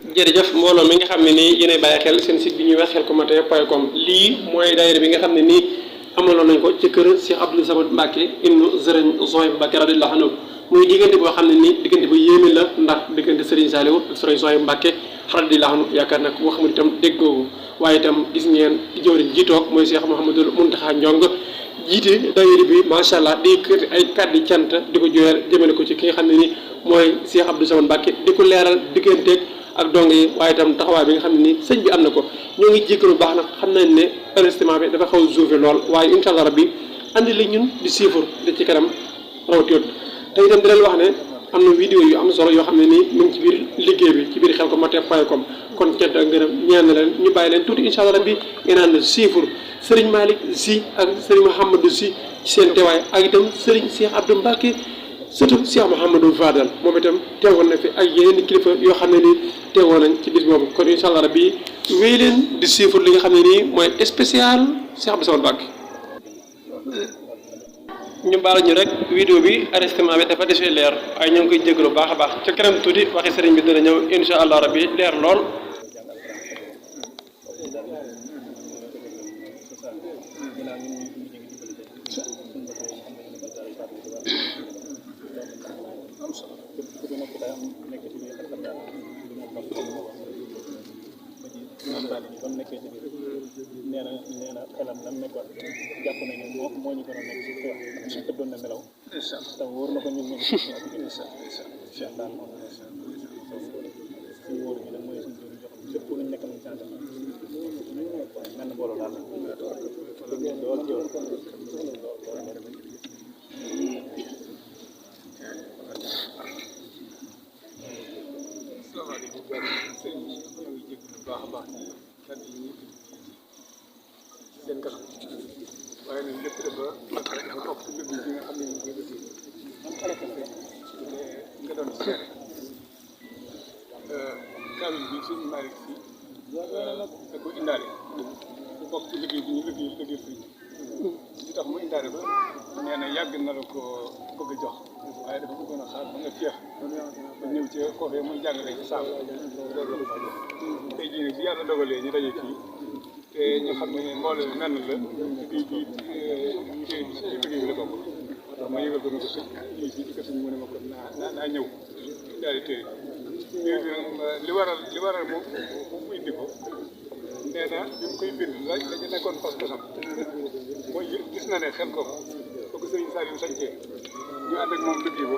jërëjëf mbooloo mi nga xam ne nii yéenay bàyyi xel seen site bi ñuy wax xelcom lii mooy daayira bi nga xam ne nii amaloon nañ ko ci kër Cheikh Abdou Samad Mbacke ibnu Serigne Souhaïbou Mbacke radiyallahu anhu muy diggante boo xam ne nii diggante bu yéeme la ndax diggante Serigne Saliou ak Serigne Souhaïbou Mbacke radiyallahu anhu yaakaar naa ko xamul itam déggoo waaye itam gis ngeen jëwriñ ji toog mooy Cheikh Mouhamadou Mountakha Ndiong jiite daayira bi macha allah di kër ay kàddu cant di ko joyal jëmale ko ci ki nga xam ne nii mooy Cheikh Abdou Samad Mbacke di ko leeral digganteeg ak dong yi waaye itam taxawaay bi nga xam ne nii sëñ bi am na ko ñoo ngi jégalu baax nag xam nañ ne enregistrement bi dafa xaw a suufe lool waaye incha allah rabbi andi li ñun di siifur di ci kanam rawat te itam di leen wax ne am na vidéo yu am solo yoo xam ne nii mu ngi ci biir liggéey bi ci biir xelcom kon cant ak ngërëm ñaan na leen ñu bàyyi leen tuuti incha allah rabbi ngeen naan siifur Serigne Malick Sy ak Serigne Mouhamadou Sy ci seen teewaay ak itam Serigne Cheikh Abdou Mbacke surtout Cheikh Mouhamadou Fadal moom itam teewoon na fi ak yeneen kilifa yoo xam ne nii teewoon nañ ci bis boobu kon incha allah rabbi wéy leen di suivre li nga xam ne nii mooy spécial Cheikh Abdou Samad Mbacke. ñu baal ñu rek vidéo bi arrêtement bi dafa desee leer waaye ñoo ngi koy jégalu baax a baax ca kanam tuuti waxi sëriñ bi dina ñëw incha allah rabbi leer lool. nee na xelam nam nekkoon jàpp nañu moo ñu gën a nekk ci te doon na melaw te wóor na ko ñun ñu Cheikh daal moom suñu wóor gi nag mooy suñu jëriñ jox lépp luñ nekk nañ sant mel na booloo daal lool jëw baax a baax kàddu yi seen kanam waaye nag lépp dafa topp ci liggéey bi nga xam ne ñu koy liggéey nga doon seere kaamil bi suñu Malick Sy da ko indaale bu bokk ci liggéey bi ñu liggéey fii li tax mu indaale ba nee na yàgg na la ko bëgg a jox waaye dafa bëggoon a xaar ba nga feex ba ñëw ci koofee muy jàngale ci saal tey jii nag bi yàlla dogalee ñu daje fii te ñu xam ne mbooloo mi menn la kii ci liggéey bi la bokk ndax ma yëgal ko ne ko sëñ fii ci kër sëñ mu ne ma ko naa ñëw daal di téye li waral mu indi ko nee na bi mu koy bind la dañu nekkoon pas-pasam mooy gis na ne xel ko ko sëriñ Saliou sañcee ñu ànd ak moom liggéey ba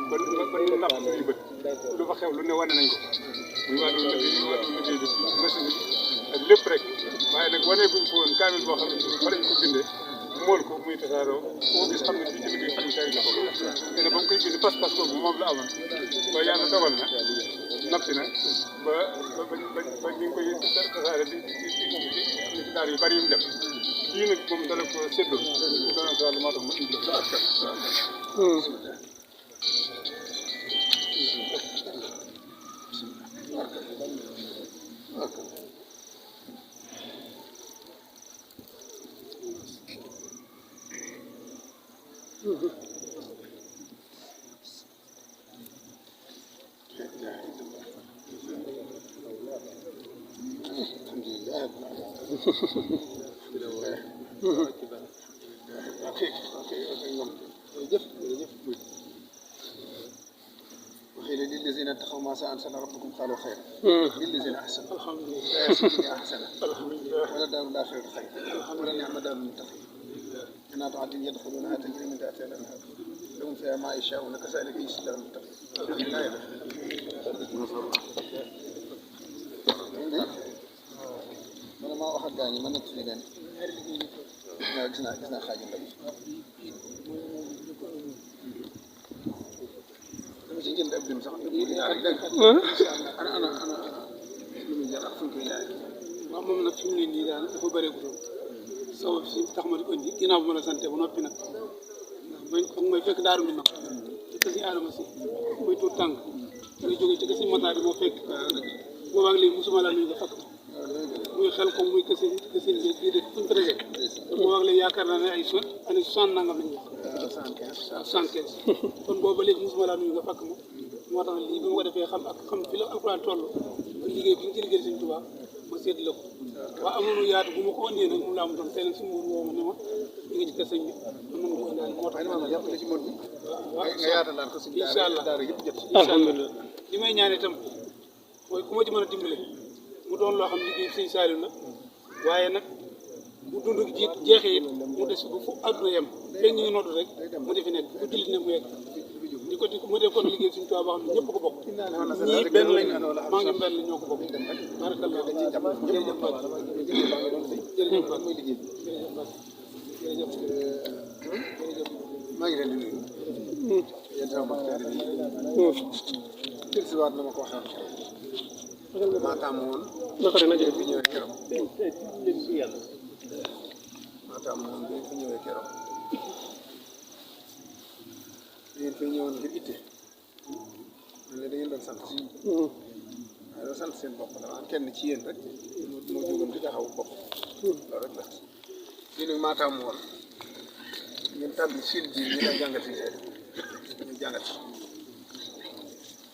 napp suñuy bët lu fa xew lu ne wane nañ ko muy wàllu liggéey bi machine bi ak lépp rek waaye nag wane buñ ko woon kaamil boo xam ne fa lañ ko bindee mool ko muy tasaaroo koo gis xam ne ci liggéey suñu sari la ko nee na ba mu koy bind pas-pas boobu moom la amoon ba yàlla dogal na noppi na ba ñu ngi koy tasaare ci daar yu bari yu mu def lii nag moom dana ko séddoo mu dana ko wàllu moo tax mu indi وقيل للذين اتقوا ماذا أنزل ربكم قالوا خير للذين أحسنوا الحمد لله أحسن ولدار الآخرة خير ولنعم دار المتقين جنات عدن يدخلونها تجري من تحتها الأنهار لهم فيها ما يشاءون كذلك يجزي دار المتقين man maa wax ak gars ñi ma nekk li leen gis naa xaaju ndaw dama ci jënd ab lim sax ana lu muy jar ak fu ñu koy jaay waaw moom nag fi mu ne nii daal dafa bëri ko sabab si tax ma di ko indi ginnaaw bu ma la sante ba noppi nag ndax may fekk daaru mi nag ci kasi Adama si muy tuut tànk nga jógee ci kasi motaar moo fekk boobaag léegi musuma laa nuyu nga fakk muy xel comme muy kësin bii def suñ préfet moo wax léegi yaakaar naa ne ay année 60 nangam lañu wax 75 kon booba léegi mosuma laa nuyu nga fakk ma moo tax lii bi ma ko defee xam ak xam fi la alxuraan toll liggéey bi ñu ci liggéey Sëñ Tuubaa ma seet la ko waaw amoon yaatu bu ma ko andee nag moom laa am doon tey nag si muur woo ma ne ma ñu ngi ci kër sëñ bi ma mën ko indaale moo tax ma jàppale ci mot bi nga yaatalaat ko suñu incha allah daara yëpp jot alhamdulilah li may ñaan itam mooy ku ma ci mën a dimbale mu doon loo xam liggéey Sëñ Saaliw la waaye nag bu dund gi jeexee it mu des ba fu àdduna yem fekk ñu ngi noddu rek mu defi nekk bu jullit ne mu yegg di ko mu def kon liggéey Sëñ Tuubaa boo xam ne ñëpp ko bokk ñii benn lañ maa ngi benn ñoo ko bokk barakallah jërëjëf Mbacke jërëjëf Mbacke jërëjëf Mbacke mooy liggéey jërëjëf Mbacke jërëjëf maa ngi leen di nuyu yéen sama mbokk tey si waat na ma ko waxee maa tàmm woon naka dana jël fi ñëwee keroog maa tàmm woon bi fi ñëwee keroog yéen fi ñëwoon ngir itte man ne da ngeen doon sant waaye doon sant seen bopp dama am kenn ci yéen rek moo jógoon di taxaw bopp loolu rek la lii nag maa tàmm woon ngeen tàbbi seen biir ñu lay jàngal fii ñu jàngal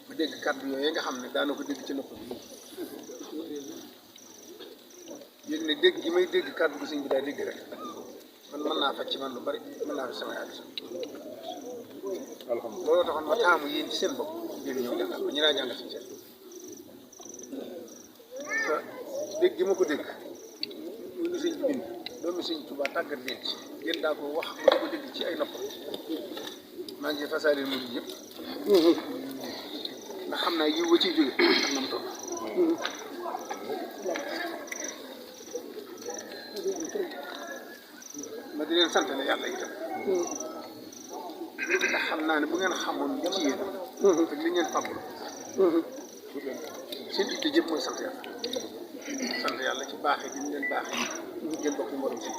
ma dégg kàddu yooyu nga xam ne daana ko dégg ci nopp bi yéeg ne dégg gi may dégg kàddu gi sëñ bi daa dégg rek man mën naa faj ci man lu bari mën naa faj sama yaay sax alhamdulilah looloo taxoon ma taamu yéen ci seen bopp yéen ñëw jàngal ma ñu laa jàngal fii te dégg gi ma ko dégg ñu ni sëñ bi bind doomi sëñ Tuubaa tàggat leen ci yéen daa ko wax ma ko dégg ci ay nopp maa ngi fasaale mu yëpp ndax xam naa yiw wa ciy jóge ak na mu toll ma di leen sant la yàlla itam ndax xam naa ne bu ngeen xamoon li ci yéen ak li ngeen fàggul seen itte jëpp mooy sant yàlla ci baaxee gi ñu leen baaxee ngeen bokk ñu waroon si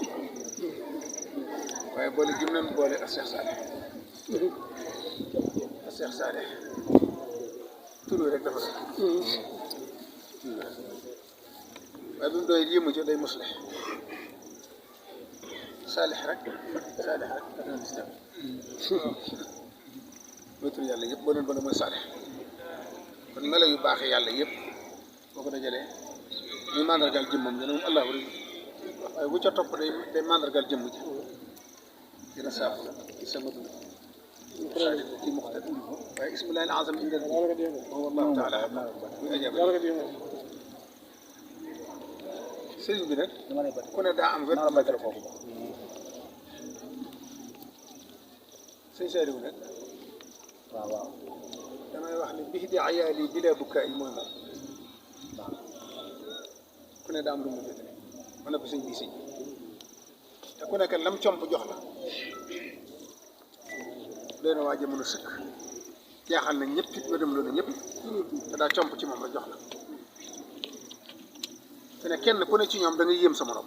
waaye boole gi mu leen boole ak Cheikh Salih ak Cheikh Salih tur rek dafa sax waaye bi mu doy yëmu ci day musle Salih rek ak na lislam mooy tur yàlla yëpp boo doon boole mooy Salih kon melo yu baaxee yàlla yëpp boo ko dajalee muy mandargal jëmmam dana moom allahu rek waaye bu ca topp day mandargal jëmm ji dina saafu ci sama dund ci muxtat waaye ismullahi al azam inda wallahu taala muy ajab sëriñ bi nag ku ne daa am wet foofu sëñ Saaliw nag waaw damay wax ne bii di ayaali bila bukkaa yi mooy moom ku ne daa am lu mu féetale mën na ko sëñ bi sëñ te ku nekk lam comp jox la doy na waa jamono sëkk jaaxal na ñëpp it ba dem loolu ñëpp te daa comp ci moom la jox la te ne kenn ku ne ci ñoom da nga yéem sa morom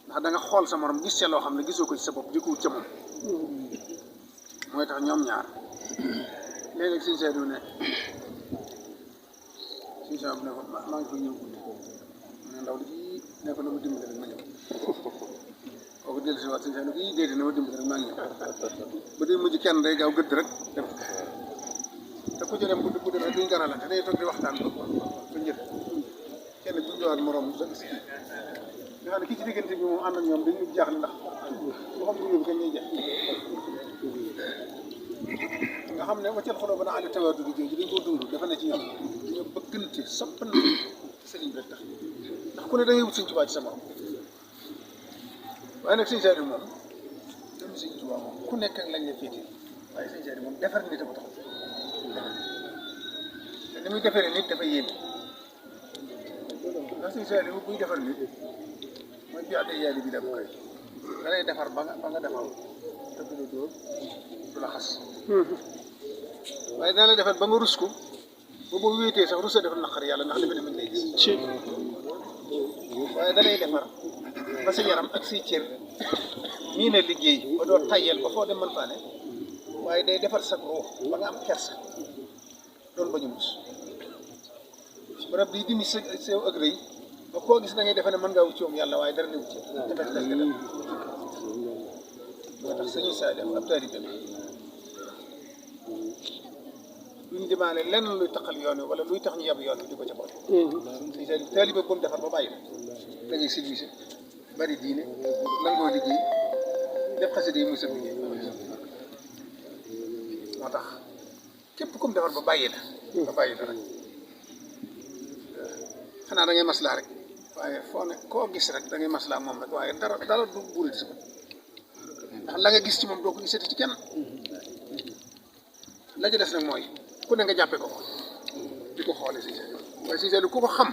ndax da nga xool sa morom gis ca loo xam ne gisoo ko ci sa bopp di ko wut ca moom mooy tax ñoom ñaar léeg-léeg suñu seetlu ne suñu seetlu ne ko maa ngi koy ñëw guddi ne ndaw li ne ko na ma dimbali rek ma ñëw kooku dellu si waat suñu seetlu kii déedéet na ma dimbali rek maa ngi ñëw ba day mujj kenn day gaaw gëdd rek dem te ku ci dem guddi guddi rek duñ ganalante day toog di waxtaan ba njëkk kenn bu ñëwaat morom sa gis nga xam ne kii ci diggante bi moom ànd ak ñoom dañuy jaaxle ndax boo xam ne kañ lay jeex nga xam ne waccal xoloo ba na àll tawaadu di jooju dañ koo dund dafa ne ci ñoom dañoo bëggante soppante sëriñ bi rek tax ndax ku ne da ngay wut Sëriñ Tuubaa ci sa morom waaye nag Sëriñ Saaliw moom dem Sëriñ Tuubaa moom ku nekk ak lañ la féete waaye Sëriñ Saaliw moom defar nit a ko tax te ni muy defaree nit dafa yéeme ndax Sëriñ Saaliw buy defar nit mooy bi àddee yàlla bi da bu koy da lay defar ba nga defar te du la dóor du la xas waaye dana la defar ba nga rus ko ba boo wéetee sax rusa defar naqar yàlla ndax defe ne mi ngi lay gis waaye da lay defar ba sa yaram ak say cër mii ne liggéey ba doo tayyel ba foo dem mën faa ne waaye day defar sa ruux ba nga am kersa doon ba ñu mus barab bi dindi sa sew ak rëy ba koo gis da ngay defe ne mën ngaa wut ci moom yàlla waaye dara ne wut ci defar des nga def moo tax Sëriñ Saaliw ab taalibe la du duñ demandé lenn luy taxal yoon wi wala luy tax ñu yab yoon wi di ko ca boole. sëñ Saliou taalibe bu mu defar ba bàyyi la da ngay civilisé bari diine nangoo liggéey def xasida yi muy sa liggéey moo tax képp ku mu defar ba bàyyi la rek xanaa da ngay maslaa rek waaye foo ne koo gis rek da ngay maslaa moom rek waaye dara du buure ci sa bët ndax la nga gis ci moom doo ko gisati ci kenn la ci des nag mooy ku ne nga jàppe ko di ko xoole Sëñ Saliou waaye Sëñ Saliou ku ko xam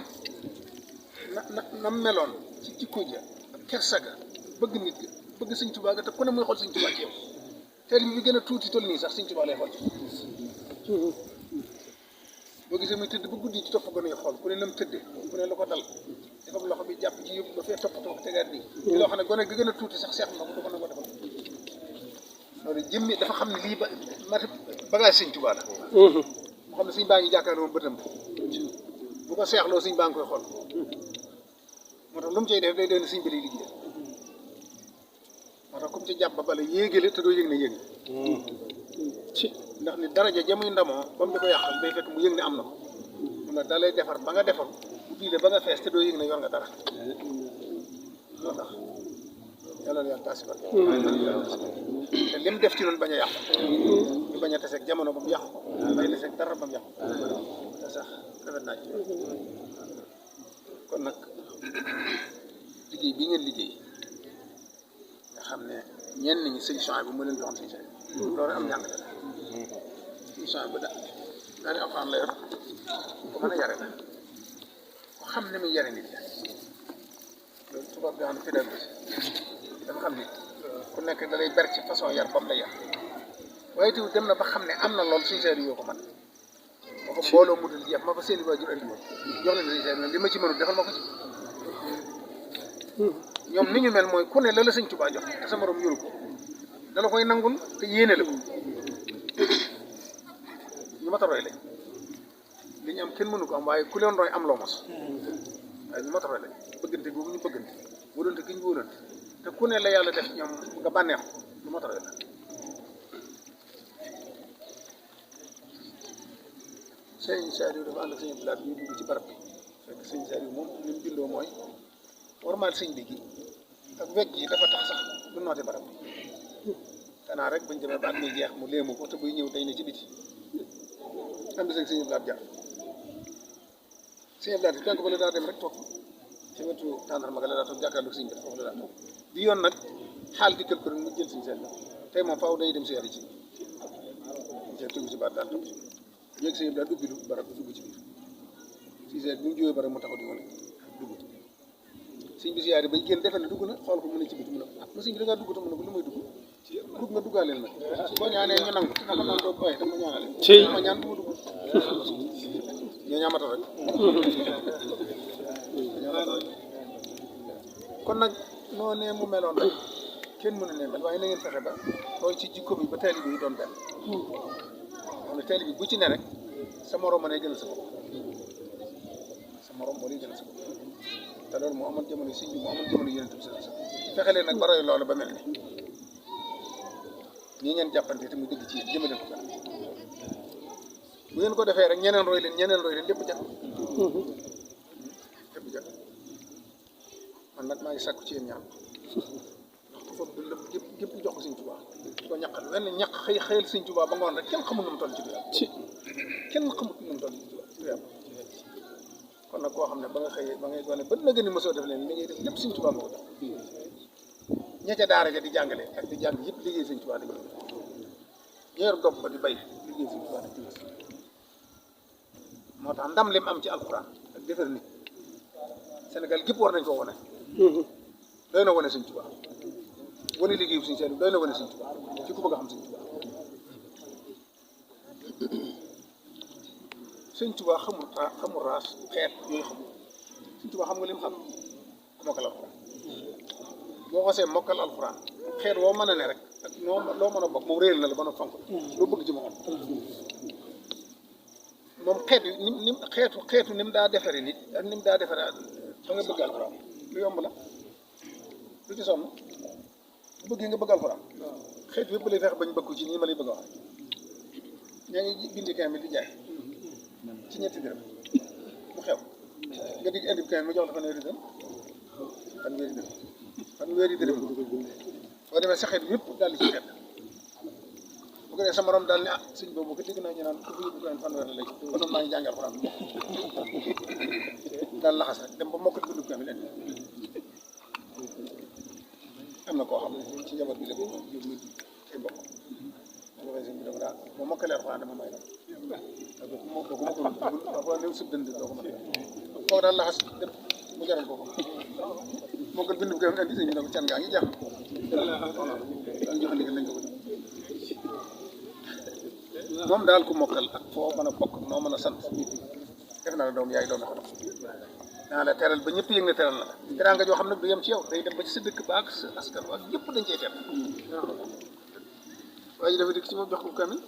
na meloon ci jikko ja ak kersa ga bëgg nit ga bëgg Sëñ Tuubaa ga te ku ne muy xool Sëñ Tuubaa ci yow teel bi gën a tuuti toll nii sax Sëñ Tuubaa lay xool boo gisee muy tëdd ba guddi ci topp gën a xool ku ne nam tëdde ku ne lu ko dal dafa loxo bi jàpp ci yëpp ba fee toppatoo tegaat bi di loo xam ne gone gi gën a tuuti sax seex na ko du ko nangoo defal loolu jëmmi dafa xam ne lii ba mati bagage Sëñ Tuubaa la mu xam ne Sëñ baa ngi jàkkaarloo bëtam bu ko seexloo Sëñ baa ngi koy xool moo tax lu mu cay def day doon Sëñ bi lay liggéey moo tax comme ci jàpp ba bala yéegale te doo yëg ne yëg ndax ni daraja jamuy ndamoo ba mu di ko yàqal day fekk mu yëg ne am na ko mun na da lay defar ba nga defar bu diile ba nga fees te doo yëg ne yor nga dara moo tax yàlla na yàlla taasi barke te lim def ci noonu bañ a yàqu ñu bañ a taseeg jamono ba mu yàqu ko bañ a taseeg dara ba mu yàqu te sax rafet naa ci kon nag liggéey bi ngeen liggéey nga xam ne ñenn ñi sëñ Souhaïbou bu mu leen joxoon sëñ Souhaïbou loolu am njàng la sëñ Souhaïbou ba daani alxuraan la yor ko mën a yare la ko xam ne muy yare nit la loolu tubaab bi xam ne pédagogie dafa xam ni ku nekk da lay ber ci façon yar ba mu lay yar waaye tamit dem na ba xam ne am na loolu sëñ Souhaïbou yoo ko man moo ko mbooloo mu dul jeex ma ko seeni waajur andi woon jox leen sëñ Souhaïbou li ma ci mënul defal ma ko ci ñoom ni ñu mel mooy ku ne la la Sëñ Tuubaa jox te sa morom yoru ko dala koy nangul te yéene la ko ñu mat a roy lañ li ñu am kenn mënu ko am waaye ku leen roy am loo mos waaye ñu mat a roy lañ bëggante googu ñu bëggante wóolante gi ñu wóolante te ku ne la yàlla def ñoom nga bànneexu lu mat a roy la Sëñ Saliou dafa ànd ak Sëñ Blaat ñu dugg ci barab bi fekk Sëñ Saliou moom li mu bindoo mooy warmaal sëñ bi gi ak wegg yi dafa tax sax du noote barab bi xanaa rek bañ demee ba at mi jeex mu léemu ko te buy ñëw day ne ci biti am na sëñ Blaat jaar Sëñ Blaat bi penk ba la daa dem rek toog ci wetu tàndarma ga la daa toog jàkkaarloo sëñ bi foofu la daa toog bi yoon nag xaal dikkal ko mu jël Sëñ Saliou tey moom faaw day dem seeri ci seen tugg ci baat daal toog ci yéeg Sëñ Blaat ubbi barab dugg ci biir si seet bi mu jógee barab mu taxaw di wane dugg sëñ bi siyaare bay génn defe ne dugg na xool ko mu ne ci biti mu ne ma sëñ bi da ngaa dugg te mu ne ko lu may dugg nga duggaaleel nag boo ñaanee ñu nangu te nga xam naan doo bàyyi dama ñaanale ma ñaan du ma dugg ñoo ñaamata rek kon nag noo ne mu meloon rek kenn mënu ne mel waaye na ngeen fexe ba tooy ci jikko bi ba taalibe yi doon benn xam ne taalibe bi bu ci ne rek sa morom ma ne gën a sa bopp sa morom moo lay gën a sa bopp te loolu moo amoon jamono sëñ bi moo amoon jamono yonent bi sallallahu alayhi wasallam fexe leen nag ba roy loolu ba mel ni nii ngeen jàppante te muy dëgg ci yéen jëmale ko kanam bu ngeen ko defee rek ñeneen roy leen lépp jag lépp jag man nag maa ngi sàkku ci yéen ñaan ndax ko foofu du lépp gépp jox ko Sëñ Tuubaa di ko ñaqal wenn ñaq xëyal Sëñ Tuubaa ba ngoon rek kenn xamul nu mu toll ci tuyaab kenn xamul nu mu toll ci tuyaab kon nag koo xam ne ba nga xëyee ba ngay gone ba na gën a mosoo def leen li ngay def lépp Sëñ Tuubaa moo ko def ña ca daara ja di jàngale ak di jàng yëpp liggéey Sëñ Tuubaa dañu ñeer dopp ba di bay liggéey Sëñ Tuubaa dañu moo tax ndam lim am ci alxuraan ak defar nit Sénégal gépp war nañ ko wane doy na wane Sëñ Tuubaa wane liggéey bu Sëñ Saliou doy na wane Sëñ Tuubaa ci ku bëgg a xam Sëñ Tuubaa Sëñ Tuubaa xamul raas xeet yooyu xamul Sëñ Tuubaa xam nga lim xam mokkal alxuraan boo xasee mokkal alxuraan xeet woo mën a ne rek ak loo mën a bokk moom réer na la ba noppi fonk loo bëgg ci moom xeet yi ni xeetu ni mu daa defaree nit ak ni mu daa defaree fa nga bëgg alxuraan lu yomb la lu ci sonn bu bëggee nga bëgg alxuraan xeet yëpp lay fexe bañ bëgg ci nii ma lay bëgg a wax ñaa ngi bindi kaamil di jaay ci ñetti dërëm mu xew nga digg indi kaay mu jox la fanweeri dërëm fanweeri dërëm boo demee sa xeet yëpp daal di ci xeet bu ko defee sa morom daal ne ah sëñ boobu ko dégg naa ñu naan ku fi yóbbu kaay fanweer la léegi kon maa ngi jàngal Alxuraan daal laxas rek dem ba mokkal bindu kaay bi leen am na koo xam ne ci njaboot bi la ko yóbbu ñu ay mbokk ma waxee sëñ bi dama daal boo mokkalee Alxuraan dama may la doo ko mokkal néew sub dënd doo ko mën kooku daal laxas dem mu jaral ko mokkal bindu kaay bi indi sëñ bi ne ko can gaa ngi jeex daal joxe ndigal nañ ko moom daal ku mokkal ak foo mën a bokk noo mën a sant def na la doom yaay doom ko dox naa la teral ba ñëpp yëg na teral na la teraa nga joo xam ne du yem ci yow day dem ba ci sa dëkk ba ak sa askan ak ñëpp dañ cey teral waaye dafa dikk ci moom jox ko kamil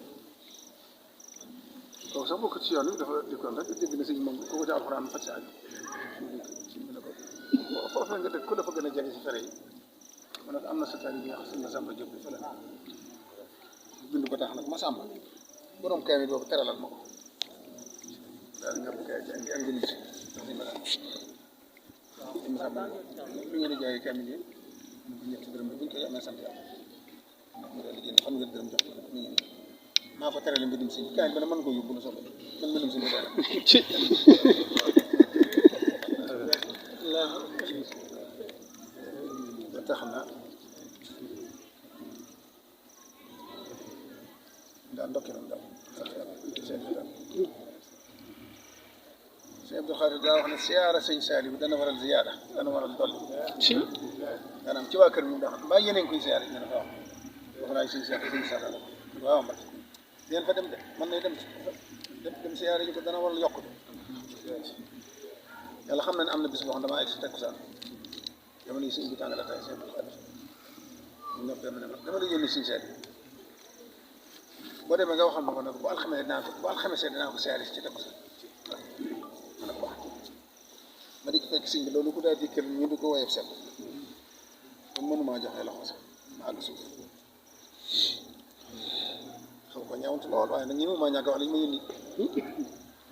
kooku sax bokk ci yoon bi dafa dikkoon rek dégg na sëñ moom ku ko ci Alxuraan faj sa aju mu ne ko foofu nga dëkk ku dafa gën a jege si fere yi mu ne ko am na sa tari bi nga xam sëñ Masamba Jóob bi fa la bind ba tax nag Masamba borom kamil boobu teralal ma ko daal nga kay ak ngeen ci ni ma daal Masamba lu ngeen di jaay kamil yi ñu ñetti dërëm bu ñu koy amee sant yàlla mu daal di génn xam nga dërëm jox ko mi ngi maa ko terale mbirum sëñ kaay ba ne mën ko yóbbu na soxla man mbirum sëñ daal ba tax na daal ndokki noonu daal sëñ Abdou Khadre daa wax ne siyaara sëñ Saliou dana waral ziyaara dana waral dolli maanaam ci waa kër mi ndax mbaa yeneen koy siyaara dina fa wax naa sëñ Saliou waaw mbaa deen fa dem de mën nay dem siyaara yi ko dana waral yokk de yàlla xam na ne am na bis boo xam dama ay si takkusaan dama lay sëñ bi tàngala tay sëñ Abdou Khadre mu ñëpp dama ne ma dama lay yónni sëñ Saliou boo demee nga waxal ma ko ne ko bu alxames dinaa ko siyaare ci takkusaan ma di ko fekk sëñ bi loolu ku daal di kër ñu di ko woyef set kon mënumaa joxe loxo sax ma àgg suuf xam ko ñaawante lool waaye nag ñi ma ñàkk wax lañ ma yónni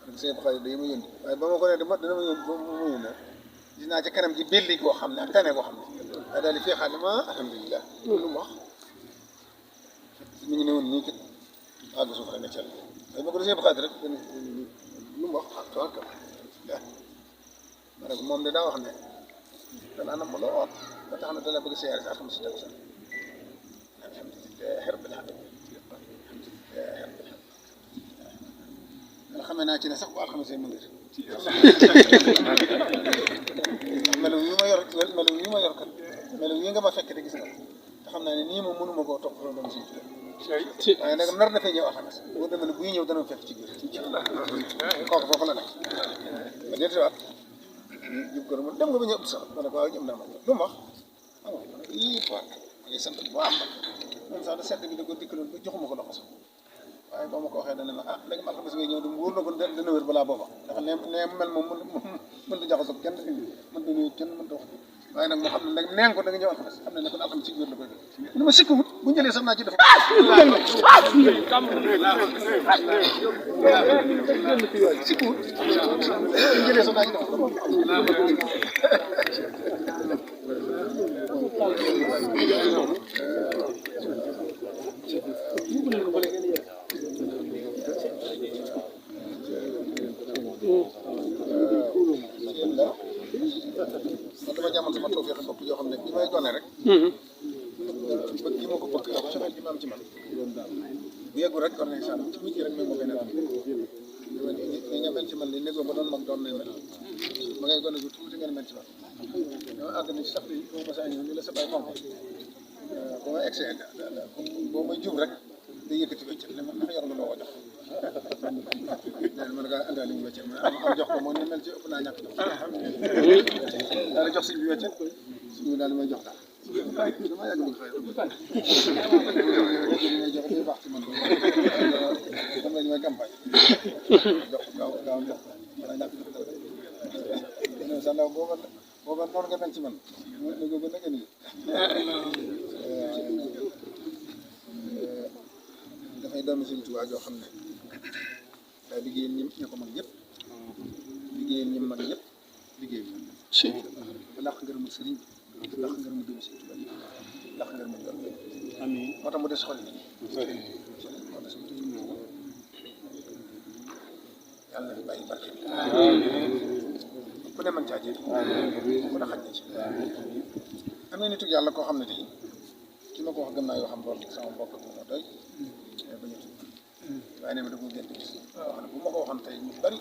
ak sëñ Xaadim day ma yónni waaye ba ma ko ne dina ma yónni ba ma yónni gis naa ci kanam ji belli koo xam ne ak tane koo xam ne waaye daal di feexaat ne ma alhamdulilah lu mu wax mi ngi ne woon nii kat àgg suuf rek ne cal waaye ma ko ne sëñ Xaadim rek lu mu wax tawarka ma ne ko moom de daa wax ne danaa nam ma lool ba tax na dala bëgg siyaare si alxames si takkusaan alhamdulilah rabbil alamin nga xamee naa ci ne sax bu alxames yi mu ngi melaw yi ma yor kat melaw yi nga ma fekk de gis nga te xam naa ne nii moom mënuma koo topp doon suñ ci waaye nag nar dafay ñëw alxames boo demee ne buy ñëw dana fekk ci biir kooku foofu la nekk ma dellusiwaat jub ko dem nga ba ñëw sax ma ne ko waaw ñëm naa ma lu mu wax yii quoi ma ngi sant bu baax moom sax da sedd bi da ko dikkaloon ba joxuma ko loxo sax waaye ba ma ko waxee dana ma ah léegi alxames ngay ñëw dem wóor na ko dana wér balaa booba ndax ne mel moom mën da jaxasoo kenn mën da nuyu kenn mën da wax waaye nag moo xam ne nag neen ko da nga ñëw alxames xam ne ne kon alxames ci biir la koy def ni ma sikkuwut bu njëlee sax naa ci def sikkuwut bu njëlee sax naa ci def man dama jàmmal sama tawfeex bopp yoo xam ne bi may gone rek bëgg gi ma ko bëgg ak cofeel gi ma am ci man bu yeggul rek kon ndeysaan ci mujj rek même ma beneen am ni nga mel ci man li négoo ba doon mag doon nañ mel ma ngay gone gu tuuti ngeen mel ci man dama àgg ni sax bi boo ma saa ñëw ñu la sa bay fonk ba ma egsee boo may jub rek day yëkkati wéccet ne man ndax yor nga loo ko jox man nga àndaale ñu wéccet ma am jox ko moo ni mel ci ëpp naa ñàkk jox daal jox sëñ bi wéccet suñu daal di may jox daal dama yàgg bëgg fay may jox day baax ci man dama ñu may campagne jox gaaw jox wala ñàkk jox dara sa ndaw booba noonu nga mel ci man ne ko ba nag ni dafay doon Sëñ Tuubaa joo xam ne daa liggéey ñi ko mag ñëpp liggéeyam ñi mag ñëpp liggéey bi ba làq ngërëmu sëriñ bi làq ngërëmu doomu sëriñ Tuubaa yi làq ngërëmu yoon amiin moo tax mu des xol yi yàlla na fi bàyyi barke ku ne mën caa jël ku ne xaj na ci am na nitu yàlla koo xam ne tey ki ma ko wax gëm naa yoo xam loolu sama mbokk bi moo doy ba ñu tudd waaye ne ma da ko gént gis wax ne bu ma ko waxoon tey ñu bari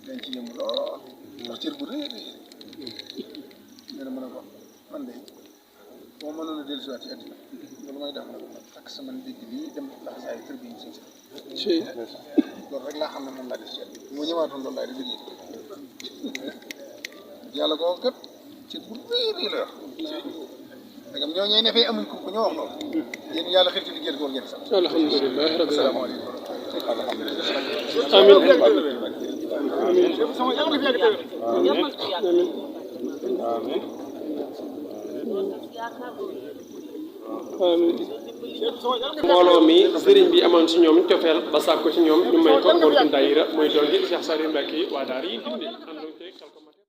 dañ ci yëngu lool ndax cër bu rëy rëy nee na mën a ko man de boo mënoon a dellusiwaat ci àddina loolu may def nag ak sama ndigg lii dem laxasaayu kër bi ñu suñ si loolu rek laa xam ne moom laa def ci àddina bu ma ñëwaatoon loolu laay di liggéey yàlla koo kat cër bu rëy rëy la wax dagam ñoo ñee ne fay amuñ ko ko ñoo wax loolu yéen yàlla xëy ci liggéey ko war ngeen sant alhamdulilah rabbil alamin mbooloo mi sëriñ bi amoon ci ñoom cofeel ba sàkk ko ci ñoom ñu may ko ngor daayira mooy doon gi Cheikh Saliou Mbacké waa daara yi dindi